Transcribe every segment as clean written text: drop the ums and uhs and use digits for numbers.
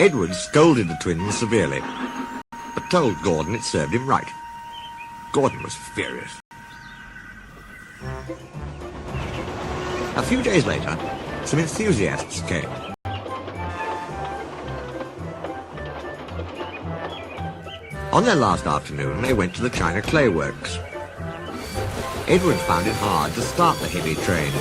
Edward scolded the twins severely, but told Gordon it served him right. Gordon was furious. A few days later, some enthusiasts came. On their last afternoon, they went to the China Clay Works. Edward found it hard to start the heavy train.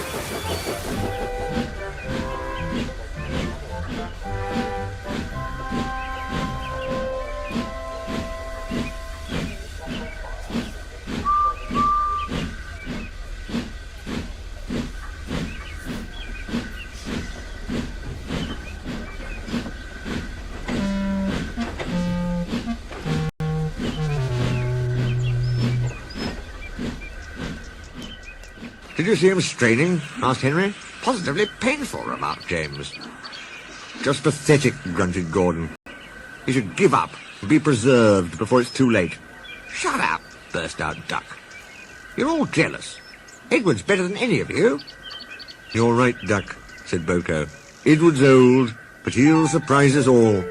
Did you see him straining? Asked Henry. Positively painful, remarked James. Just pathetic, grunted Gordon. He should give up and be preserved before it's too late. Shut up, burst out Duck. You're all jealous. Edward's better than any of you. You're right, Duck, said Boko. Edward's old, but he'll surprise us all.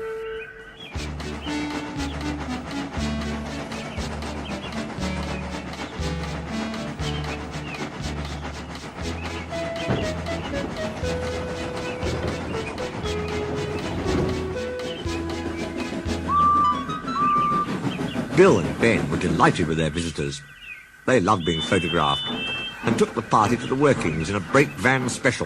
Bill and Ben were delighted with their visitors. They loved being photographed and took the party to the workings in a brake van special.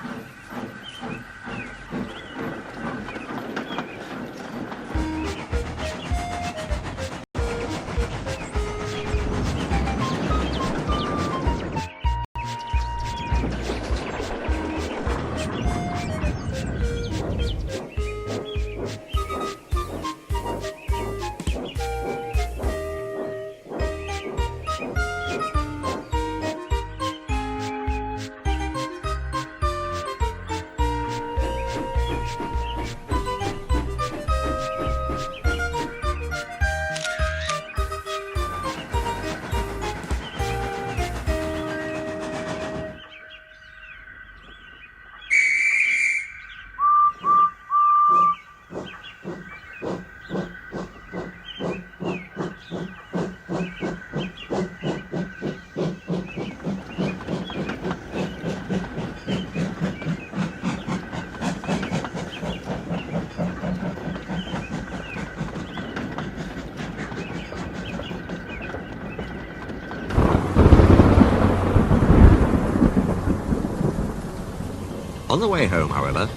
On the way home, however,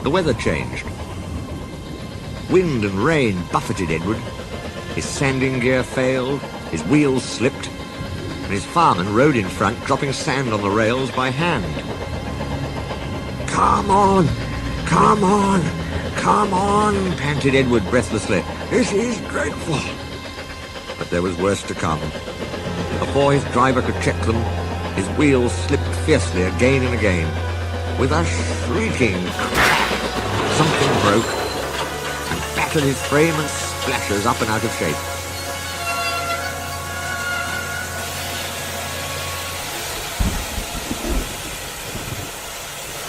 the weather changed. Wind and rain buffeted Edward. His sanding gear failed, his wheels slipped, and his fireman rode in front, dropping sand on the rails by hand. Come on! Come on! Come on! Panted Edward breathlessly. This is dreadful! But there was worse to come. Before his driver could check them, his wheels slipped fiercely again and again. With a shrieking crack, something broke and battered his frame and splashes up and out of shape.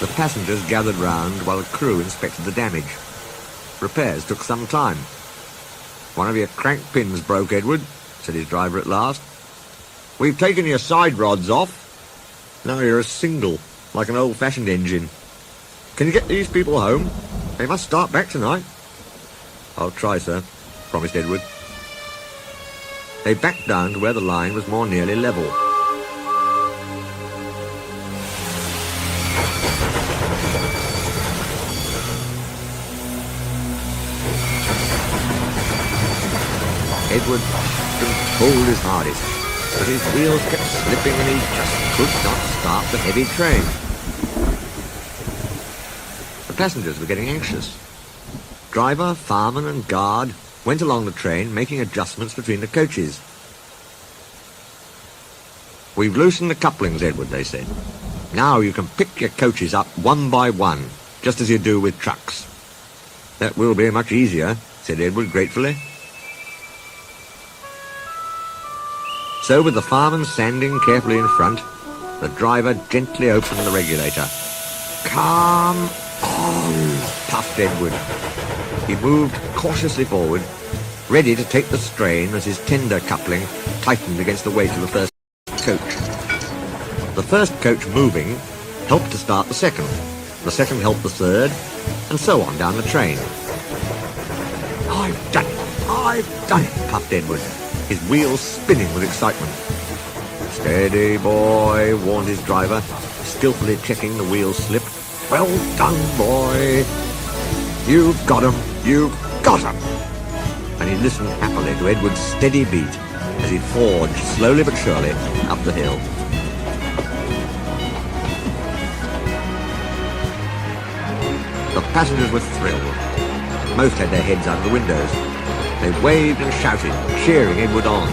The passengers gathered round while the crew inspected the damage. Repairs took some time. One of your crank pins broke, Edward, said his driver at last. We've taken your side rods off. Now you're a single, like an old-fashioned engine. Can you get these people home? They must start back tonight. I'll try, sir, promised Edward. They backed down to where the line was more nearly level. Edward pulled his hardest, but his wheels kept slipping and he just could not start the heavy train. The passengers were getting anxious. Driver, fireman and guard went along the train, making adjustments between the coaches. We've loosened the couplings, Edward, they said. Now you can pick your coaches up one by one, just as you do with trucks. That will be much easier, said Edward gratefully. So with the fireman standing carefully in front, the driver gently opened the regulator. Come on, puffed Edward. He moved cautiously forward, ready to take the strain as his tender coupling tightened against the weight of the first coach. The first coach moving helped to start the second helped the third, and so on down the train. "I've done it! I've done it!" puffed Edward, his wheels spinning with excitement. "Steady, boy," warned his driver, skillfully checking the wheel slip. "Well done, boy! You've got 'em! You've got 'em!" And he listened happily to Edward's steady beat as he forged slowly but surely up the hill. The passengers were thrilled. Most had their heads out of the windows. They waved and shouted, cheering Edward on.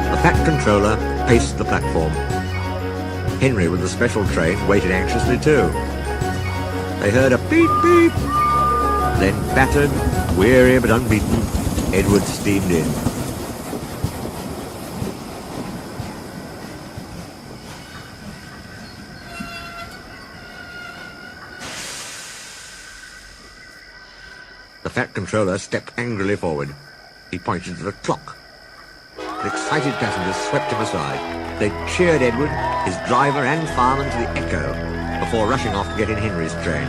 The Fat Controller paced the platform. Henry with the special train waited anxiously too. They heard a beep beep. Then battered, weary but unbeaten, Edward steamed in. The Fat Controller stepped angrily forward. He pointed to the clock. The excited passengers swept him aside. They cheered Edward, his driver and fireman to the echo before rushing off to get in Henry's train.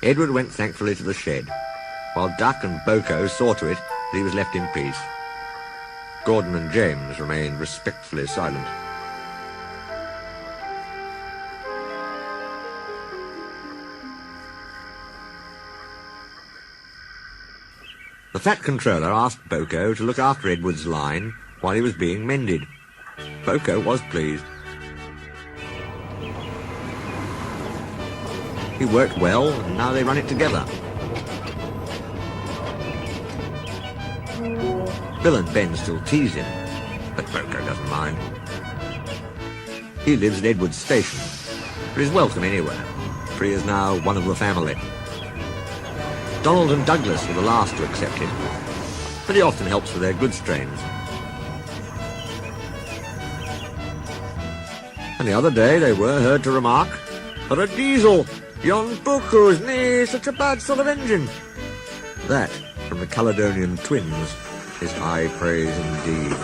Edward went thankfully to the shed, while Duck and Boko saw to it that he was left in peace. Gordon and James remained respectfully silent. The Fat Controller asked Boko to look after Edward's line while he was being mended. Boko was pleased. He worked well, and now they run it together. Bill and Ben still tease him, but Boko doesn't mind. He lives at Edward's station, but is welcome anywhere, for he is now one of the family. Donald and Douglas were the last to accept him, but he often helps with their goods trains. And the other day they were heard to remark, "For a diesel, yon Buku's nae such a bad sort of engine." That, from the Caledonian twins, is high praise indeed.